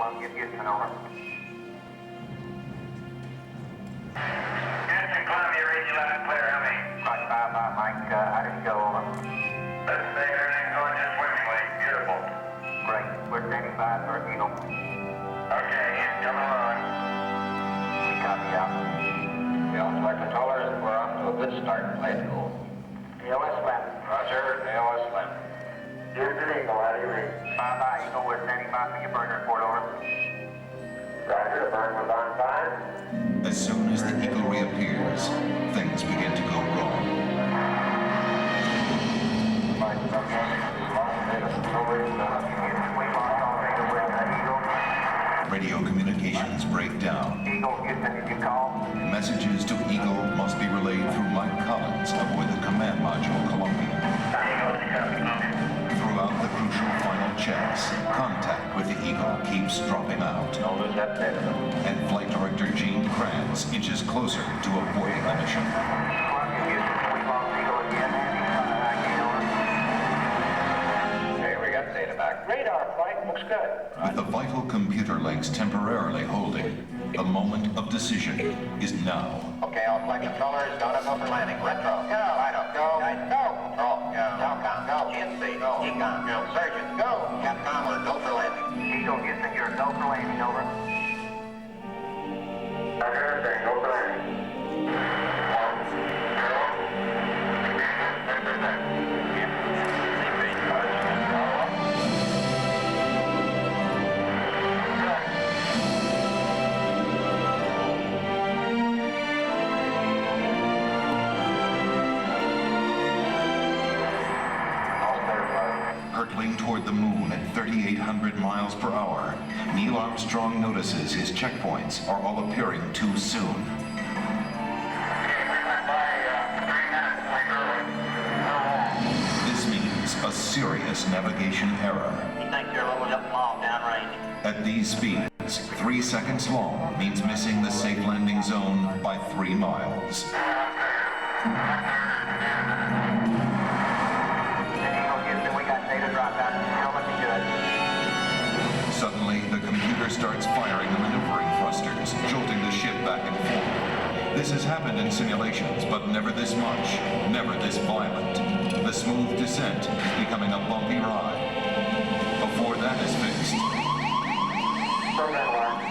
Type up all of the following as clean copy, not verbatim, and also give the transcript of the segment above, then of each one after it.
I'll give Houston over. Houston, Columbia, read you loud and clear. How many? Mike 5, Mike. How did you go over? Let's say everything's going just swimmingly. Beautiful. Great. We're standing by for Eagle. Okay, Houston, come along. We copy out. Yeah, Flight controllers, we're off to a good start. Let's go. AOS left. Roger, AOS left. Houston Eagle, how do you read? 5 Eagle, we're standing by for your burn report, over. Roger, the burn was on fine. As soon as the Eagle reappears, things begin to go wrong. Flight controllers, we lost data storage. We lost all data with Eagle. Radio communications break down. Eagle, Houston, did you call? Messages to Eagle must be relayed through Mike Collins aboard the command module Columbia. Throughout the crucial final checks, contact with the Eagle keeps dropping out. Don't lose that data. And Flight Director Gene Kranz inches closer to aborting the mission. Columbia, Houston, we lost Eagle again. Okay, we got data back. Radar flight looks good. With the vital computer links temporarily holding, the moment of decision is now. Okay, all flight controllers, go to go for landing. Retro, go. Fido, go. Guide, go. Control, go. Telcom, go. GNC, go. Econ, go. Surgeon, go. Capcom, we're go for landing. Eagle, Houston, you're go for landing, over. Roger, go for landing. Hurtling toward the moon at 3,800 miles per hour, Neil Armstrong notices his checkpoints are all appearing too soon. This means a serious navigation error. You think you're a little up long downrange? At these speeds, 3 seconds long means missing the safe landing zone by 3 miles. Eagle, Houston, we got data dropped out. Still looking good. Suddenly, the computer starts firing the maneuvering thrusters, jolting the ship back and forth. This has happened in simulations, but never this much, never this violent. The smooth descent is becoming a bumpy ride. Before that is fixed, Program alarm.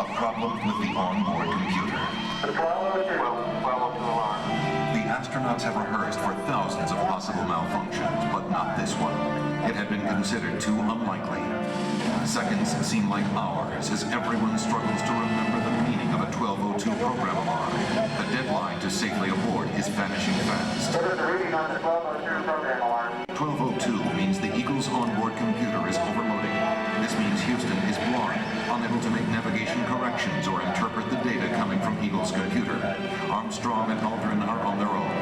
a problem with the onboard computer. 1202 alarm. The astronauts have rehearsed for thousands of possible malfunctions, but not this one. It had been considered too unlikely. Seconds seem like hours as everyone struggles to remember the meaning of a 1202 program alarm. The deadline to safely aboard is vanishing fast. What is the reading on the 1202 program alarm? 1202 means the Eagle's onboard computer is overloading. This means Houston is blind, unable to make navigation corrections or interpret the data coming from Eagle's computer. Armstrong and Aldrin are on their own.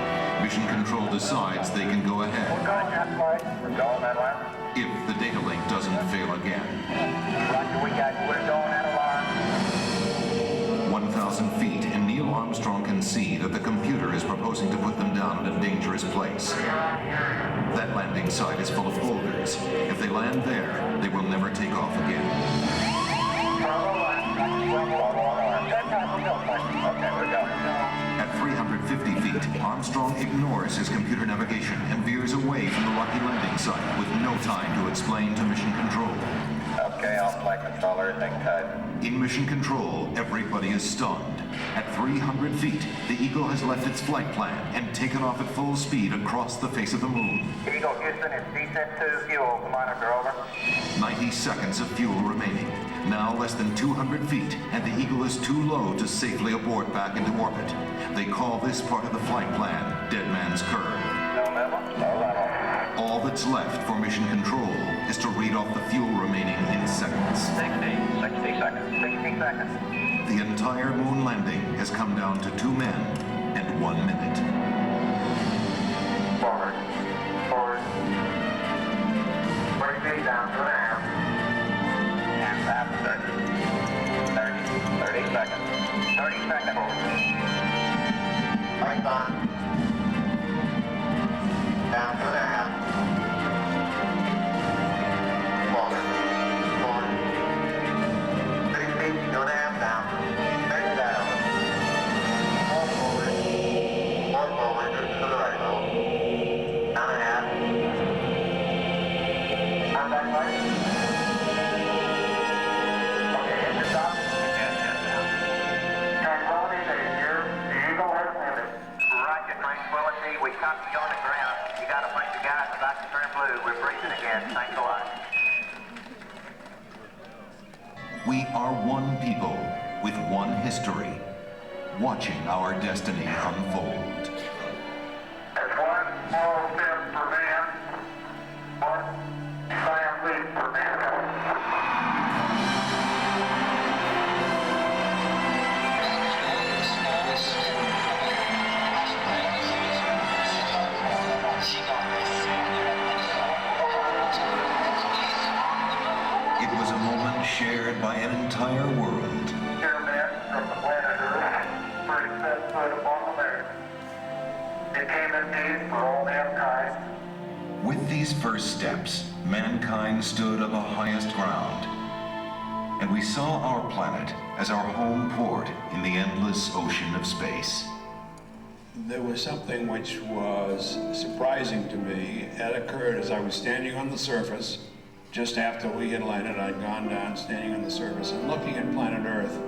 Mission Control decides they can go ahead We're going that way. if the data link doesn't fail again. Roger, we're going that alarm. 1,000 feet, and Neil Armstrong can see that the computer is proposing to put them down at a dangerous place. That landing site is full of boulders. If they land there, they will never take off again. Okay, we're going. At 350 feet, Armstrong ignores his computer navigation and veers away from the rocky landing site with no time to explain to Mission Control. Okay, all flight controllers, hang tight. In Mission Control, everybody is stunned. At 300 feet, the Eagle has left its flight plan and taken off at full speed across the face of the moon. Eagle, Houston, it's descent to fuel. Monitor, over. 90 seconds of fuel remaining. Now less than 200 feet, and the Eagle is too low to safely abort back into orbit. They call this part of the flight plan Dead Man's Curve. No level, no level. All that's left for Mission Control is to read off the fuel remaining in seconds. 60 seconds. 60 seconds. The entire moon landing has come down to 2 men and 1 minute. Forward. 40 feet down, 2.5. And after 30 seconds. 30 seconds. Lights on. Down 2.5. Forward. copy you on the ground. You got a bunch of guys about to turn blue. We're breathing again. Thanks a lot. We are one people with one history, watching our destiny unfold. It's one small step for man, one giant leap for mankind. It was a moment shared by an entire world. Dear men from the planet Earth, first set foot upon the earth. It came indeed for all mankind. With these first steps, mankind stood on the highest ground, and we saw our planet as our home port in the endless ocean of space. There was something which was surprising to me. It occurred as I was standing on the surface. Just after we had landed, I'd gone down, standing on the surface and looking at planet Earth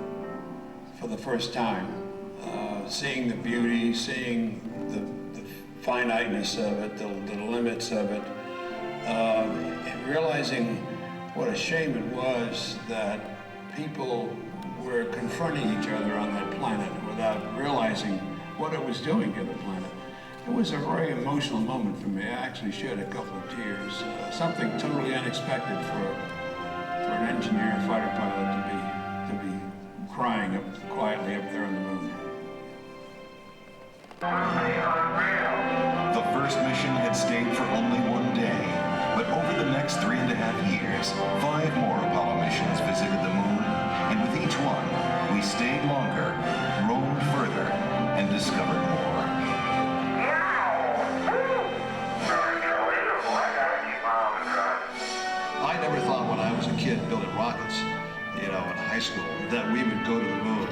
for the first time, seeing the beauty, seeing the finiteness of it, the limits of it, and realizing what a shame it was that people were confronting each other on that planet without realizing what it was doing to the planet. It was a very emotional moment for me. I actually shed a couple of tears. Something totally unexpected for an engineer and fighter pilot to be crying up quietly up there on the moon. The first mission had stayed for only one day, but over the next 3.5 years, 5 more Apollo missions visited the moon, and with each one, we stayed longer, roamed further, and discovered more. I never thought when I was a kid building rockets, in high school, that we would go to the moon,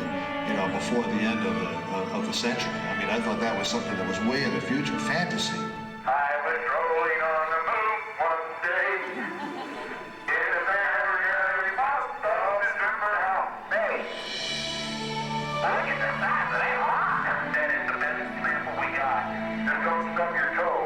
before the end of the century. I mean, I thought that was something that was way in the future, fantasy. I was rolling on the moon one day in a very month of December. How May? Look at the size of that rock. That is the best example we got. Just don't stub your toe.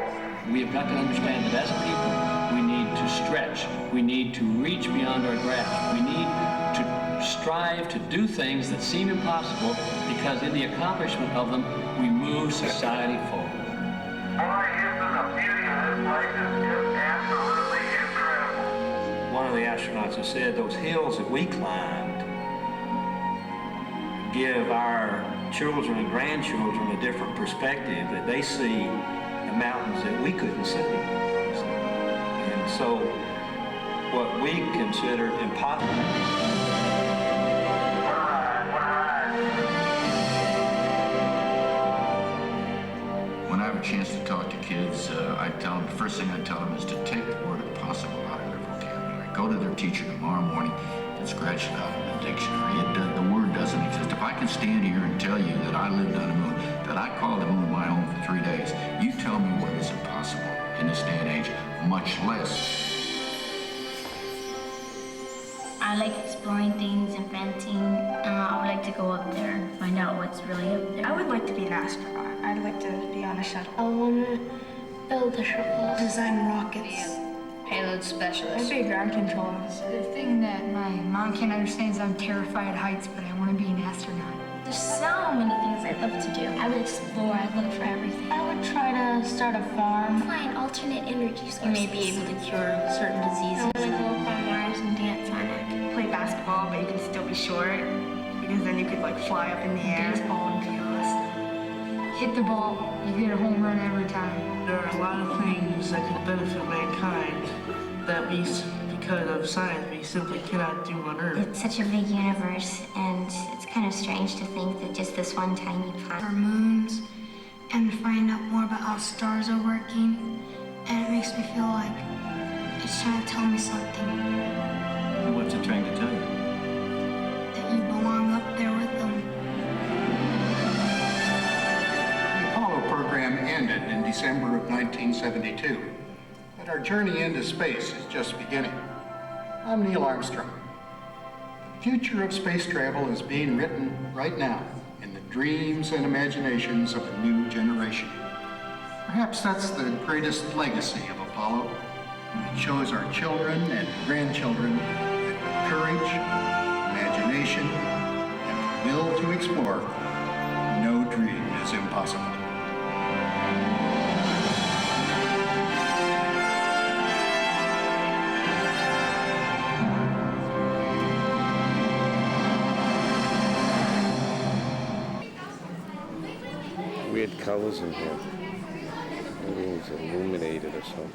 We have got to understand that as a people, we need to stretch. We need to reach beyond our grasp. We need to strive to do things that seem impossible, because in the accomplishment of them, we move society forward. Boy, isn't the beauty of this place is just absolutely incredible. One of the astronauts has said those hills that we climbed give our children and grandchildren a different perspective, that they see the mountains that we couldn't see. And so what we consider impossible. When I have a chance to talk to kids, I tell them, the first thing I tell them is to take the word impossible out of their vocabulary. Go to their teacher tomorrow morning and scratch it out in the dictionary. The word doesn't exist. If I can stand here and tell you that I lived on the moon, that I called the moon my home for 3 days, you tell me what is impossible in this day and age, much less. I like exploring things, inventing. I would like to go up there, find out what's really up there. I would like to be an astronaut. I'd like to be on a shuttle. I want to build a shuttle. Design rockets. Payload specialist. I'd be a ground controller. The thing that my mom can't understand is I'm terrified of heights, but I want to be an astronaut. There's so many things I'd love to do. I would explore, I'd look for everything. I would try to start a farm. Find alternate energy sources. You may be able to cure certain diseases. I want to go up on Mars and dance on it. Play basketball, but you can still be short, because then you could fly up in the air. Baseball and fearless. Hit the ball, you get a home run every time. There are a lot of things that could benefit mankind that we, because of science, we simply cannot do on Earth. It's such a big universe, and it's kind of strange to think that just this one tiny planet. Our moons, and find out more about how stars are working, and it makes me feel like it's trying to tell me something. What's it trying to tell you? That you belong up there with them. The Apollo program ended in December of 1972, but our journey into space is just beginning. I'm Neil Armstrong. The future of space travel is being written right now in the dreams and imaginations of a new generation. Perhaps that's the greatest legacy of Apollo. It shows our children and grandchildren that with courage, imagination, and the will to explore, no dream is impossible. Weird colors in here. Everything's illuminated or something.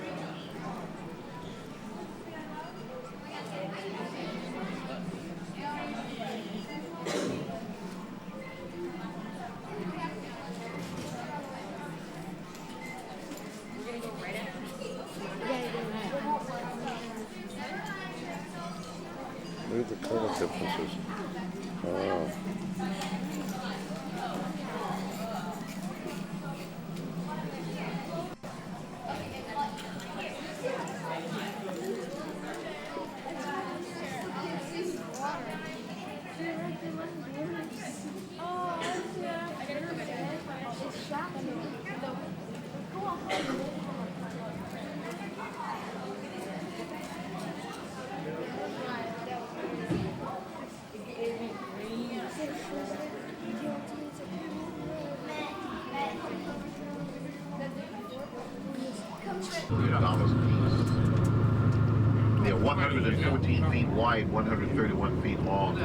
Look at the color differences. Oh. They're 114 feet wide, 131 feet long.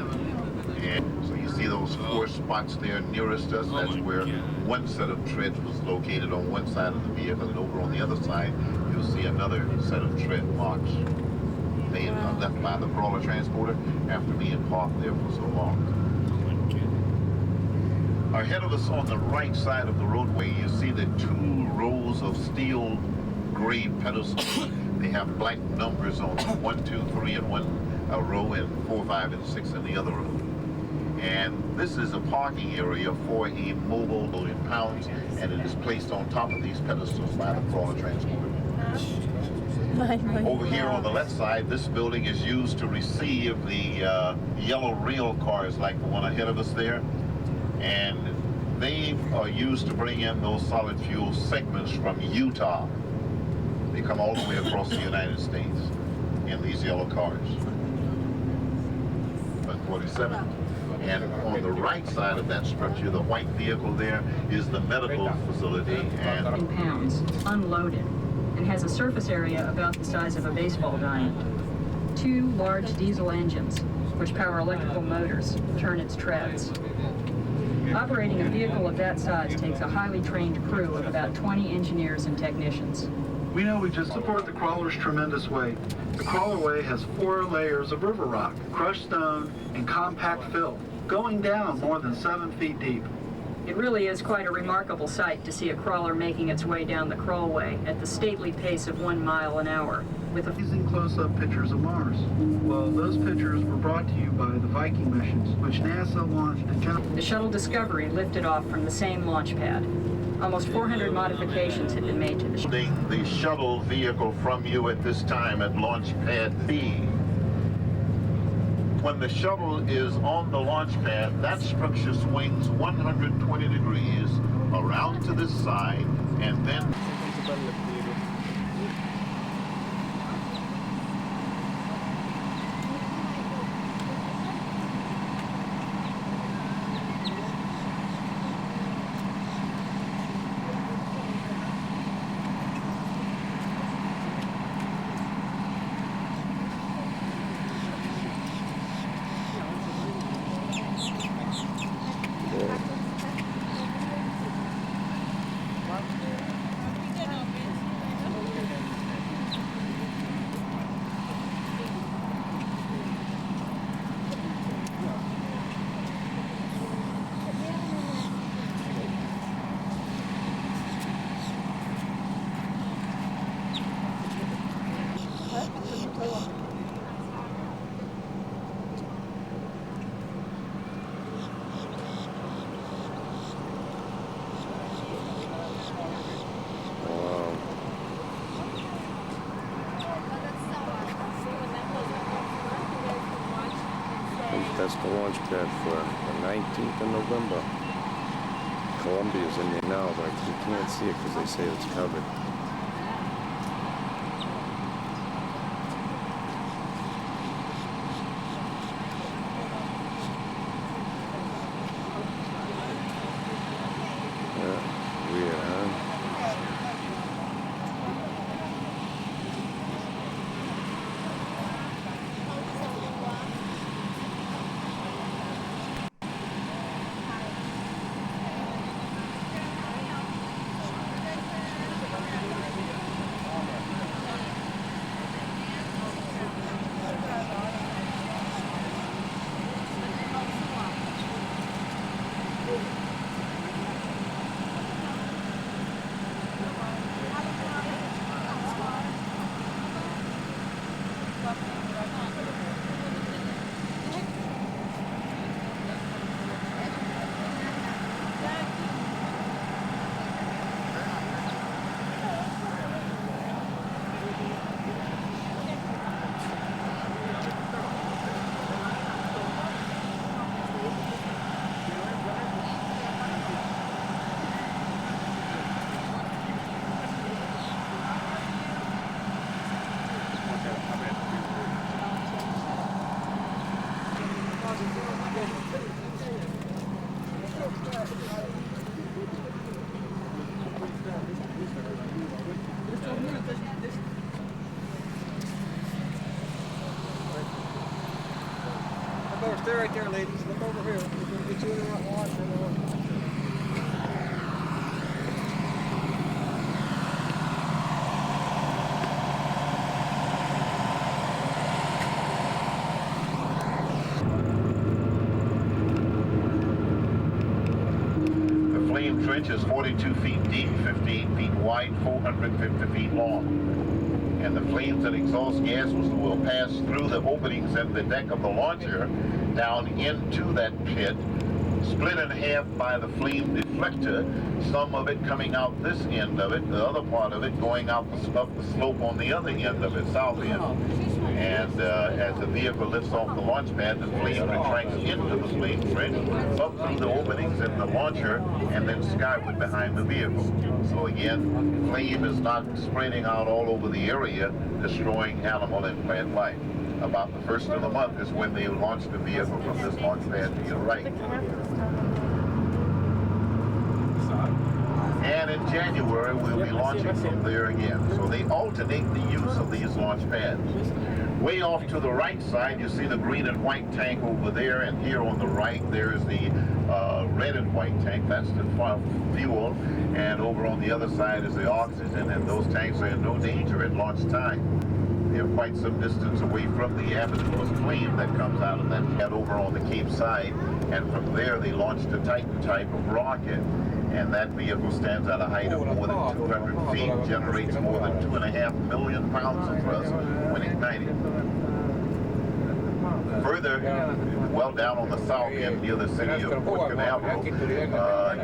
And so you see those four spots there nearest us, that's where one set of treads was located on one side of the vehicle, and over on the other side, you'll see another set of tread marks made left by the crawler transporter after being parked there for so long. Ahead of us on the right side of the roadway, you see the two rows of steel gray pedestals. They have black numbers on them, 1, 2, 3 in one row, and 4, 5, and 6 in the other row. And this is a parking area for a mobile impound, and it is placed on top of these pedestals by the crawler transporter. Over here on the left side, this building is used to receive the yellow rail cars like the one ahead of us there. And they are used to bring in those solid fuel segments from Utah. They come all the way across the United States in these yellow cars. 147. And on the right side of that structure, the white vehicle there is the medical facility. And in pounds, unloaded, and has a surface area about the size of a baseball diamond. 2 large diesel engines, which power electrical motors, turn its treads. Operating a vehicle of that size takes a highly trained crew of about 20 engineers and technicians. We know we just support the crawler's tremendous weight. The crawlerway has 4 layers of river rock, crushed stone, and compact fill, going down more than 7 feet deep. It really is quite a remarkable sight to see a crawler making its way down the crawlway at the stately pace of 1 mile an hour. With amazing close-up pictures of Mars. Well, those pictures were brought to you by the Viking missions, which NASA launched in The shuttle Discovery lifted off from the same launch pad. Almost 400 modifications had been made to the shuttle vehicle from you at this time at launch pad B. When the shuttle is on the launch pad, that structure swings 120 degrees around to this side, and then that's the launch pad for the 19th of November. Columbia's in there now, but you can't see it because they say it's covered. Weird, huh? Stay right there, ladies. Look over here. We're going to get you in the right water. The flame trench is 42 feet deep, 58 feet wide, 450 feet long. And the flames and exhaust gases will pass through the openings in the deck of the launcher down into that pit, split in half by the flame deflector, some of it coming out this end of it, the other part of it going out up the slope on the other end of it, south end. And as the vehicle lifts off the launch pad, the flame retracts into the flame trench, up through the openings in the launcher, and then skyward behind the vehicle. So again, flame is not spreading out all over the area, destroying animal and plant life. About the first of the month is when they launch the vehicle from this launch pad to your right. And in January, we'll be launching from there again. So they alternate the use of these launch pads. Way off to the right side, you see the green and white tank over there, and here on the right, there's the red and white tank. That's the fuel. And over on the other side is the oxygen, and those tanks are in no danger at launch time. They're quite some distance away from the avenue flame that comes out of that pad over on the Cape side, and from there they launched a Titan type of rocket, and that vehicle stands at a height of more than 200 feet, generates more than 2.5 million pounds of thrust when ignited. Further, well down on the south end near the city of Port Canaveral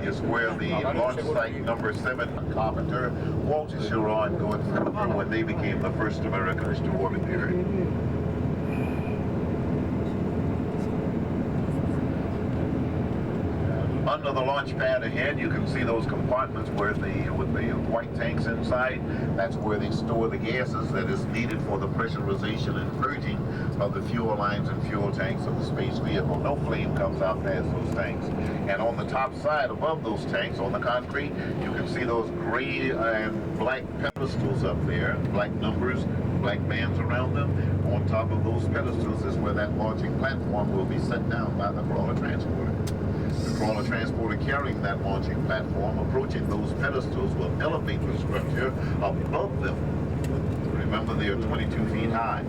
is where the launch site number 7 Carpenter, Walter Chiron going through when they became the first Americans to orbit the Earth. Under the launch pad ahead, you can see those compartments with the white tanks inside. That's where they store the gases that is needed for the pressurization and purging of the fuel lines and fuel tanks of the space vehicle. No flame comes out past those tanks. And on the top side, above those tanks, on the concrete, you can see those gray and black pedestals up there, black numbers, black bands around them. On top of those pedestals is where that launching platform will be set down by the crawler transporter. The crawler transporter carrying that launching platform, approaching those pedestals, will elevate the structure above them. Remember, they are 22 feet high.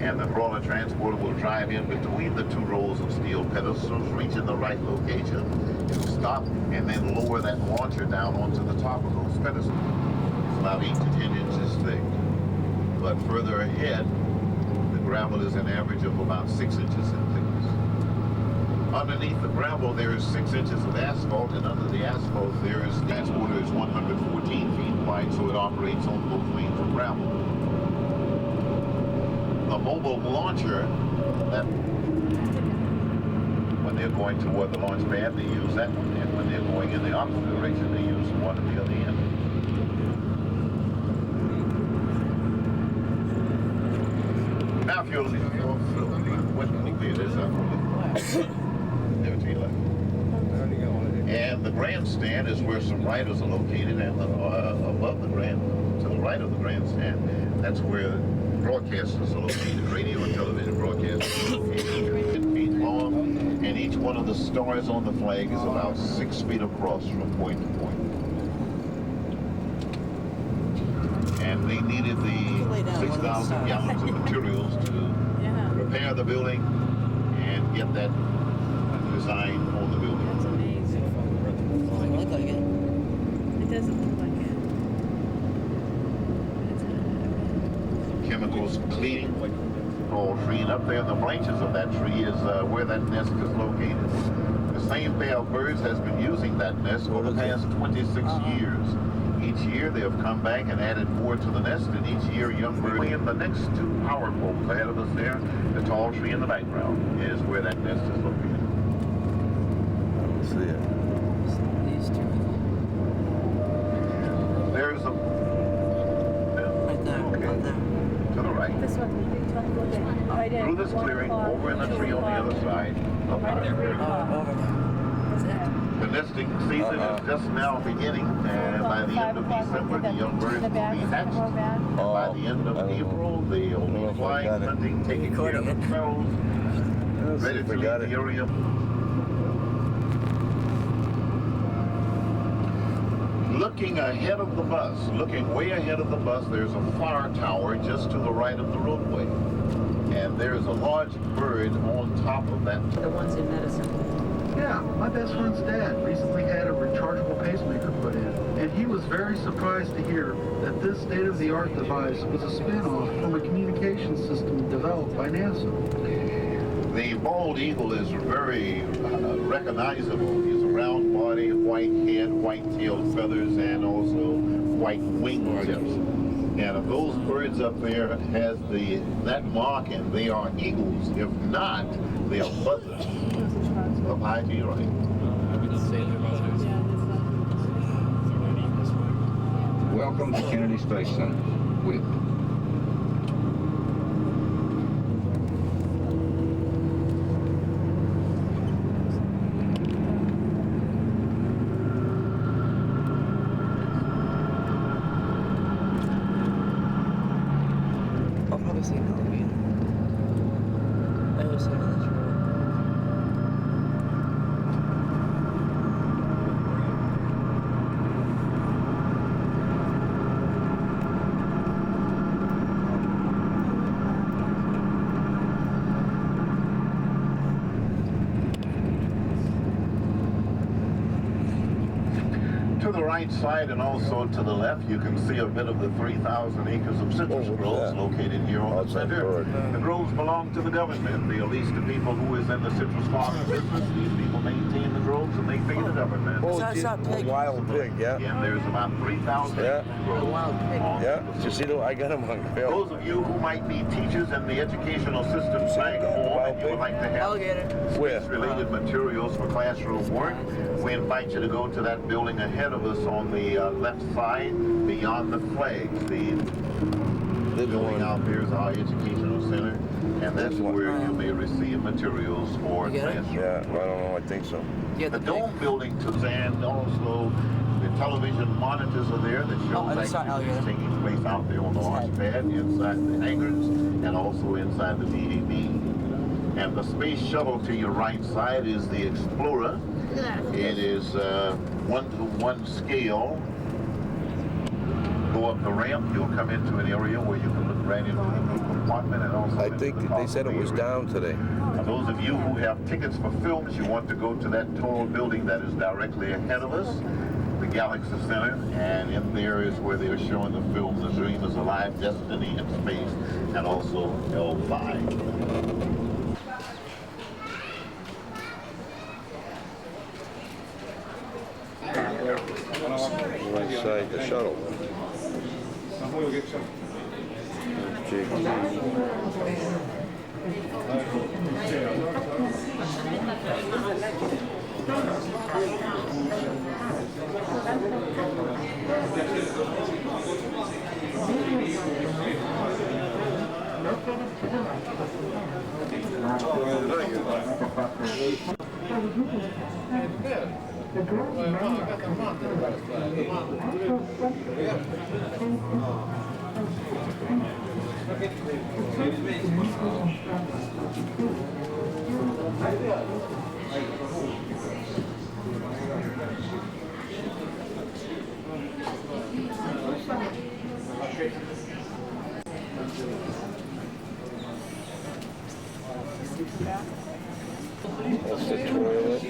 And the crawler transporter will drive in between the two rows of steel pedestals, reaching the right location. It will stop and then lower that launcher down onto the top of those pedestals. It's about 8 to 10 inches thick. But further ahead, the gravel is an average of about 6 inches in thickness. Underneath the gravel, there is 6 inches of asphalt, and under the asphalt, the transporter is 114 feet wide, so it operates on both lanes of gravel. The mobile launcher, that when they're going toward the launch pad, they use that one. And when they're going in the opposite direction, they use one at the other end. Now, if you're looking at your film, what movie it is, never to your left. And the grandstand is where some writers are located, and above the to the right of the grandstand, that's where broadcasters are located, radio and television broadcasters are located. 10 feet long, and each one of the stars on the flag is about 6 feet across from point to point. And they needed the 6,000 gallons of materials to repair the building and get that design on the building. That's amazing. It doesn't look like it. It doesn't look like it. Chemicals cleaning all tree, and up there in the branches of that tree is where that nest is located. The same pair of birds has been using that nest for the past 26 years. Each year they have come back and added more to the nest, and each year young birds. In the next two power poles ahead of us there, the tall tree in the background is where that nest is located. I don't see it. There's a... Right there, right there. To the right. This one, right in. Through this clearing, over in the tree on the other side. Up Right there, there. Over there. That's it. The nesting season is just now beginning, and by the end of December, the young birds will be hatched. And by the end of April, they'll be flying, hunting, taking care of themselves, ready to leave the area. Looking ahead of the bus, looking way ahead of the bus, there's a fire tower just to the right of the roadway. And there's a large bird on top of that. The ones in medicine. Yeah, my best friend's dad recently had a rechargeable pacemaker put in, and he was very surprised to hear that this state-of-the-art device was a spin-off from a communication system developed by NASA. The bald eagle is very recognizable. He's a round body, white head, white-tailed feathers, and also white wingtips. And if those birds up there has that mark, and they are eagles. If not, they are buzzards. Up high to your right. Welcome to Kennedy Space Center. With I'll probably see an elevator. I was saying that's right. To the right side and also to the left, you can see a bit of the 3,000 acres of citrus groves located here on the center. The groves belong to the government. They are leased to people who is in the citrus farming business. These people maintain the groves and they pay the government. Wild pig, yeah. And there's about 3,000 groves. Yeah, you see, I got him on film. Those of you who might be teachers in the educational system back home and you would like to have space-related materials for classroom work, we invite you to go to that building ahead of us on the left side, beyond the flags. The building out there is our educational center, and that's where you may receive materials for classroom. Yeah, I don't know, I think so. The dome building to and also the television monitors are there that shows activities taking place out there on the launch pad, inside the hangars, and also inside the VAB. And the space shuttle to your right side is the Explorer. It is 1-to-1 scale. Go up the ramp, you'll come into an area where you can look right into the crew compartment and also I think they said it was down today. Now, those of you who have tickets for films, you want to go to that tall building that is directly ahead of us, the Galaxy Center, and in there is where they are showing the film The Dream is Alive, Destiny in Space, and also L5. Inside the shuttle. That's the toilet.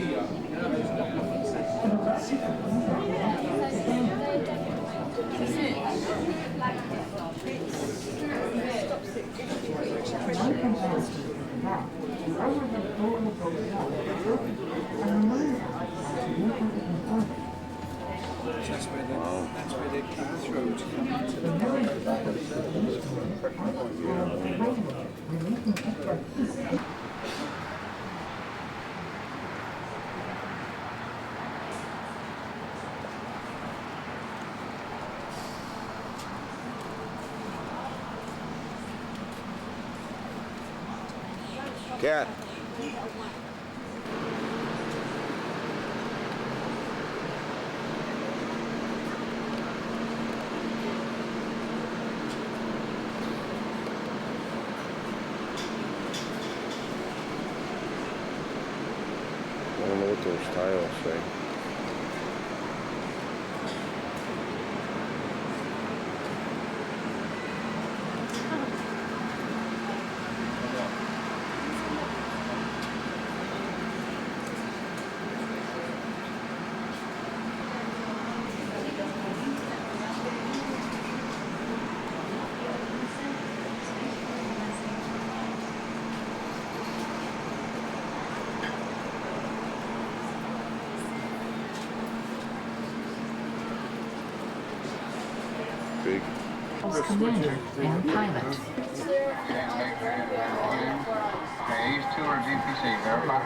That's where the bathrooms come into the Cat. I don't know what those tiles say. Big. Commander and pilot. Okay, these two are DPC, verify.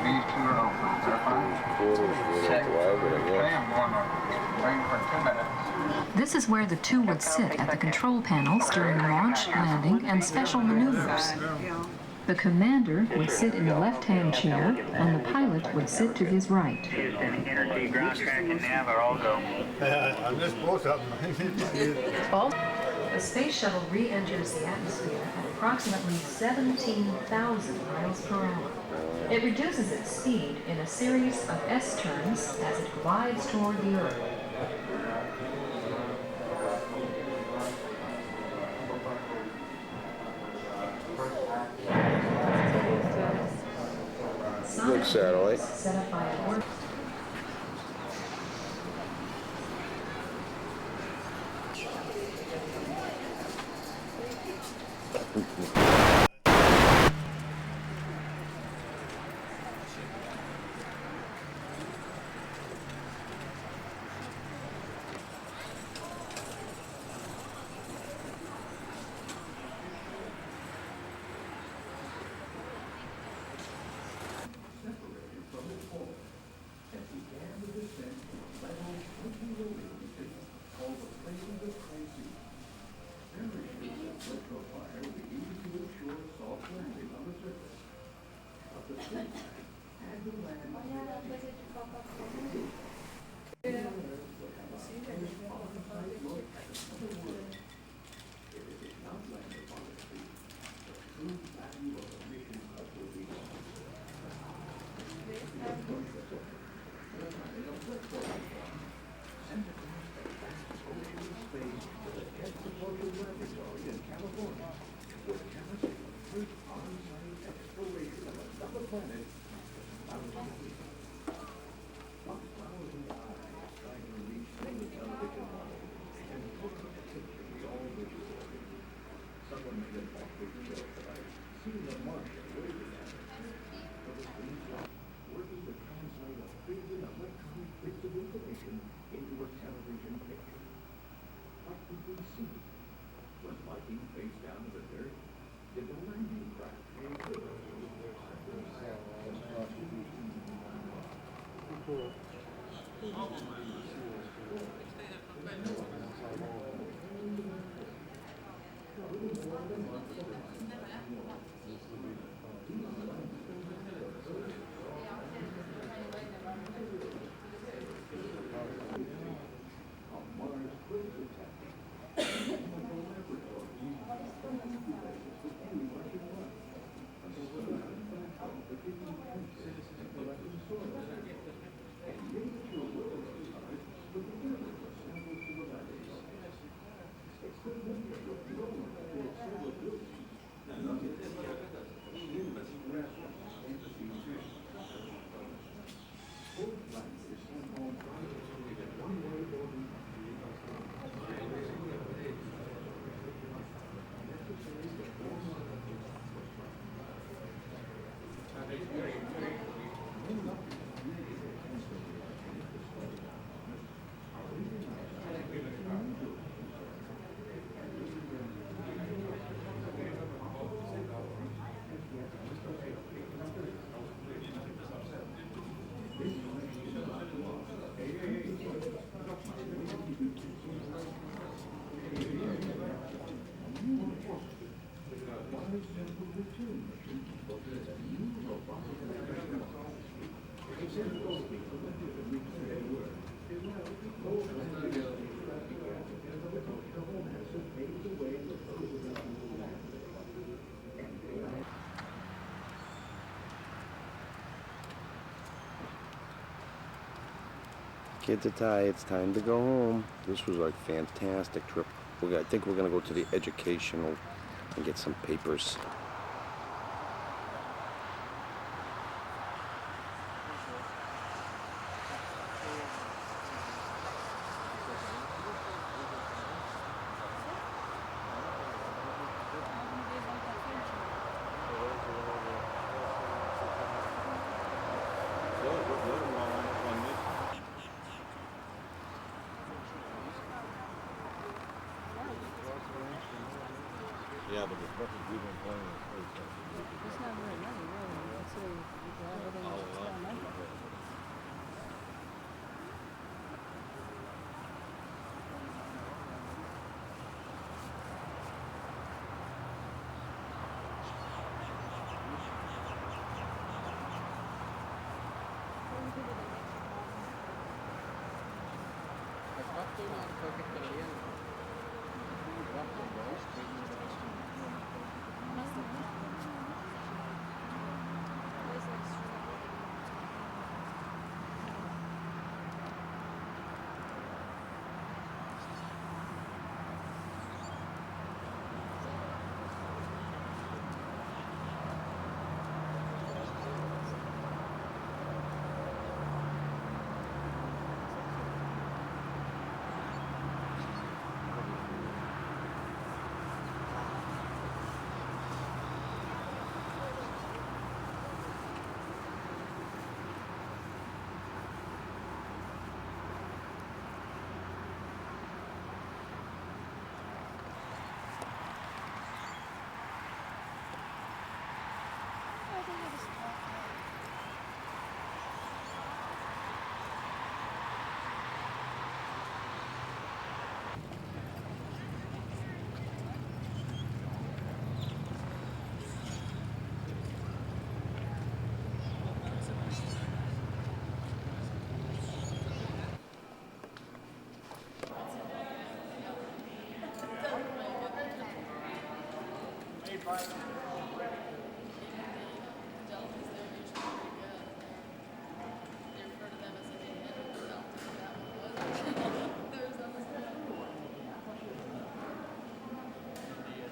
These two are open, verify. Check. Okay, I'm going on. Waiting for 2 minutes. This is where the two would sit at the control panels during launch, landing, and special maneuvers. The commander would sit in the left-hand chair, and the pilot would sit to his right. Houston, energy, ground track, and nav are all go. I missed both of them. The space shuttle re-enters the atmosphere at approximately 17,000 miles per hour. It reduces its speed in a series of S-turns as it glides toward the Earth. Good satellite. Set up by a work. Very electro fire will be easy to ensure Kids are tired. It's time to go home. This was a fantastic trip. I think we're gonna go to the educational and get some papers. Yeah, but as much as we've been playing in space, It's not very many, really. I'd say everything is experimental.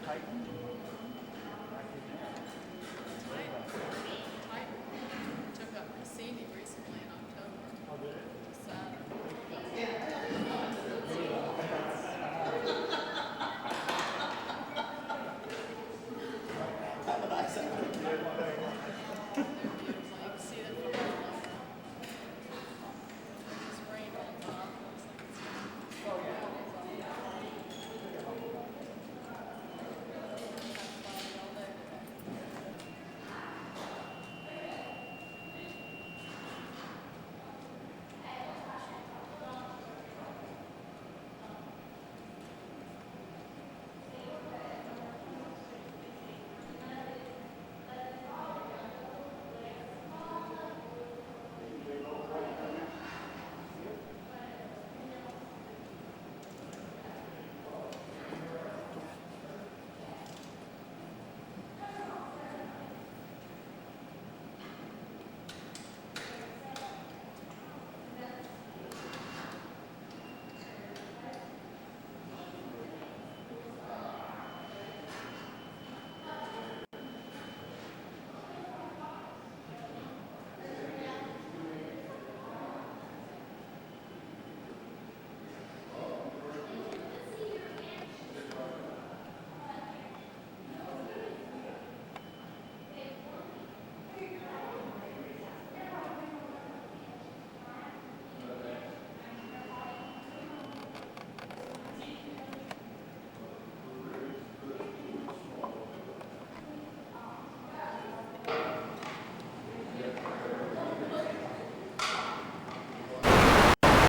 Titan.